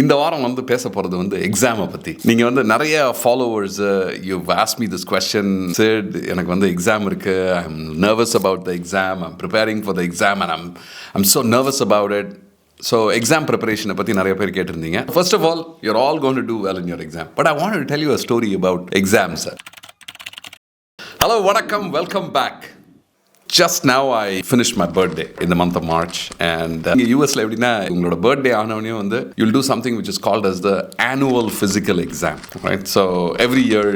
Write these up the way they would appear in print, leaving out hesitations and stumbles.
இந்த வாரம் வந்து பேச போகிறது வந்து எக்ஸாமை பற்றி. நீங்கள் வந்து நிறைய followers you've asked me this question, said எனக்கு வந்து எக்ஸாம் இருக்குது, I'm nervous about the exam, I'm preparing for the exam and I'm so nervous about it. So exam ப்ரிப்பரேஷனை பற்றி நிறைய பேர் கேட்டிருந்தீங்க. First of all, you're all going to do well in your exam. But I want to tell you a story about exams. Hello, வணக்கம், welcome back. Just now I finished my birthday in the month of March, and US la evidina ungaloda birthday aanavane vandu you'll do something which is called as the annual physical exam, right? So every year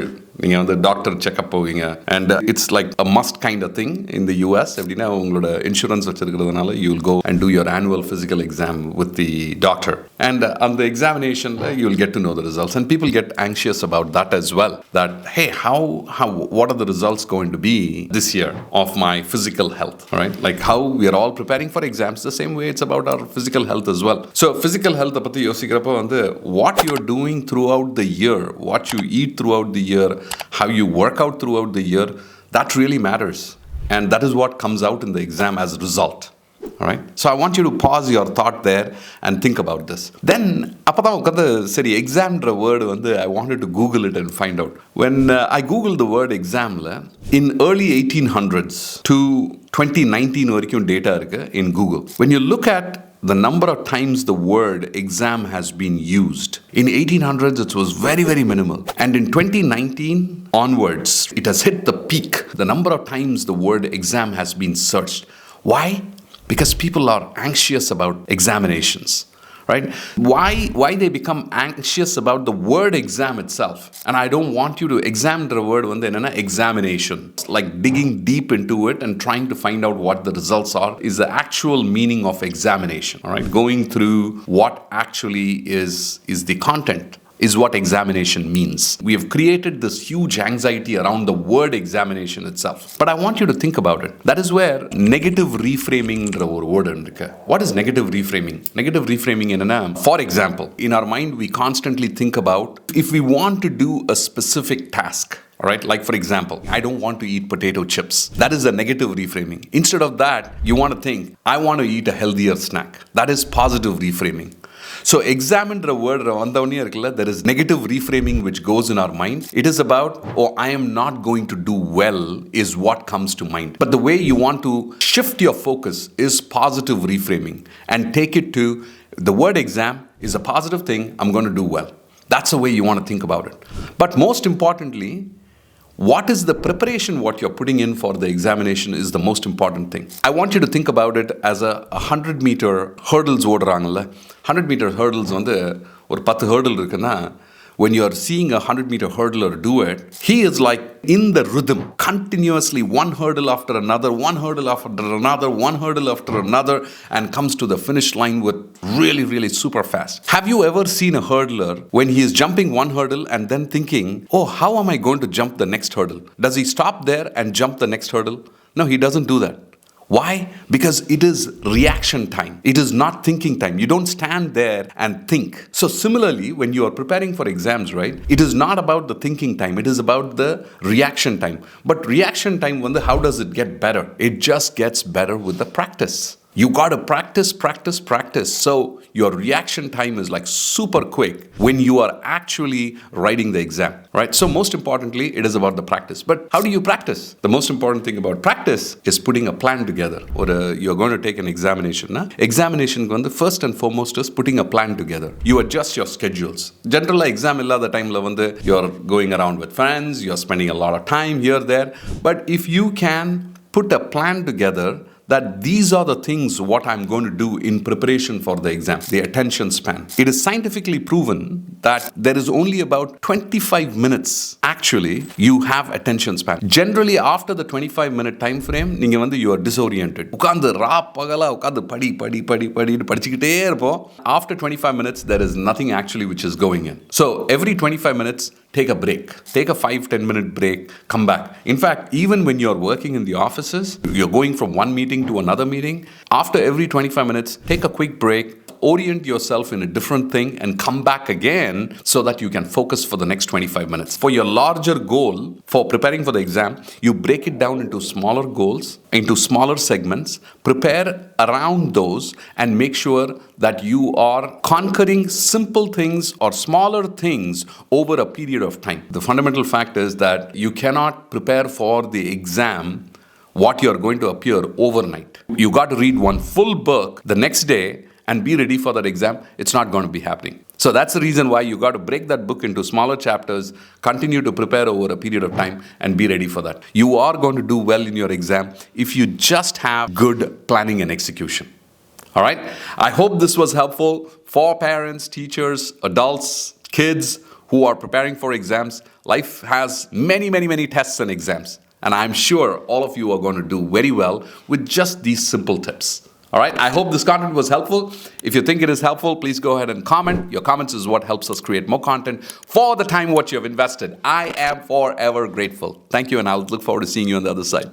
நீங்கள் வந்து doctor checkup போவீங்க, and it's like a must kind of thing in the US. எப்படின்னா உங்களோட insurance வச்சிருக்கிறதுனால you will go and do your annual physical exam with the doctor, and அந்த எக்ஸாமினேஷனில் you will get to know the results, and people get anxious about that as well, that hey, how what are the results going to be this year of my physical health, right? Like how we are all preparing for exams, the same way it's about our physical health as well. So physical health பற்றி யோசிக்கிறப்போ வந்து what you're doing throughout the year, what you eat throughout the year, how you work out throughout the year, that really matters, and that is what comes out in the exam as a result. All right, so I want you to pause your thought there and think about this. Then appada ukadha seri exam dra word vandu I wanted to google it and find out. When I googled the word exam la, in early 1800s to 2019 varaikum data irukku in Google. When you look at the number of times the word exam has been used, in 1800s it was very, very minimal, and in 2019 onwards it has hit the peak. The number of times the word exam has been searched. Why? Because people are anxious about examinations, right? Why they become anxious about the word exam itself? And I don't want you to examine the word when they're in an examination. It's like digging deep into it and trying to find out what the results are is the actual meaning of examination, all right? Going through what actually is the content is what examination means. We have created this huge anxiety around the word examination itself. But I want you to think about it. That is where negative reframing is a word. What is negative reframing? Negative reframing in for example, in our mind we constantly think about if we want to do a specific task. All right, like for example, I don't want to eat potato chips. That is a negative reframing. Instead of that, you want to think, I want to eat a healthier snack. That is positive reframing. So examine the word there is negative reframing which goes in our mind. It is about, oh, I am not going to do well is what comes to mind. But the way you want to shift your focus is positive reframing and take it to the word exam is a positive thing, I'm going to do well. That's the way you want to think about it. But most importantly, what is the preparation, what you're putting in for the examination is the most important thing. I want you to think about it as a 100-meter hurdles ஓடுறாங்கல்ல. 100-meter hurdles வந்து ஒரு 10 hurdle இருக்குன்னா, when you are seeing a 100-meter hurdler do it, he is like in the rhythm, continuously one hurdle after another, one hurdle after another, one hurdle after another, and comes to the finish line with really, really super fast. Have you ever seen a hurdler when he is jumping one hurdle and then thinking, oh, how am I going to jump the next hurdle? Does he stop there and jump the next hurdle? No, he doesn't do that. Why? Because it is reaction time. It is not thinking time. You don't stand there and think. So similarly, when you are preparing for exams, right, it is not about the thinking time. It is about the reaction time. But reaction time, how does it get better? It just gets better with the practice. You got to practice. So your reaction time is like super quick when you are actually writing the exam, right? So most importantly, it is about the practice. But how do you practice? The most important thing about practice is putting a plan together. Or you're going to take an examination. Examination, first and foremost, is putting a plan together. You adjust your schedules. Generally, exam illa the time you're going around with friends, you're spending a lot of time here, there. But if you can put a plan together, that these are the things what I'm going to do in preparation for the exam, the attention span. It is scientifically proven that there is only about 25 minutes actually you have attention span. Generally after the 25-minute time frame, you are disoriented. உட்கார்ந்து பகலா உட்கார்ந்து படி படிச்சிக்கிட்டே இருப்போம். After 25 minutes, there is nothing actually which is going in. So every 25 minutes, take a break. Take a 5-10 minute break, come back. In fact, even when you're working in the offices, you're going from one meeting to another meeting, after every 25 minutes, take a quick break, orient yourself in a different thing and come back again so that you can focus for the next 25 minutes. For your larger goal, for preparing for the exam, you break it down into smaller goals, into smaller segments, prepare around those, and make sure that you are conquering simple things or smaller things over a period of time. The fundamental fact is that you cannot prepare for the exam what you're going to appear overnight. You got to read one full book the next day and be ready for that exam. It's not going to be happening. So that's the reason why you got to break that book into smaller chapters, continue to prepare over a period of time, and be ready for that. You are going to do well in your exam if you just have good planning and execution. All right? I hope this was helpful for parents, teachers, adults, kids who are preparing for exams. Life has many, many, many tests and exams. And I'm sure all of you are going to do very well with just these simple tips. All right, I hope this content was helpful. If you think it is helpful, please go ahead and comment. Your comments is what helps us create more content for the time what you have invested. I am forever grateful. Thank you, and I'll look forward to seeing you on the other side.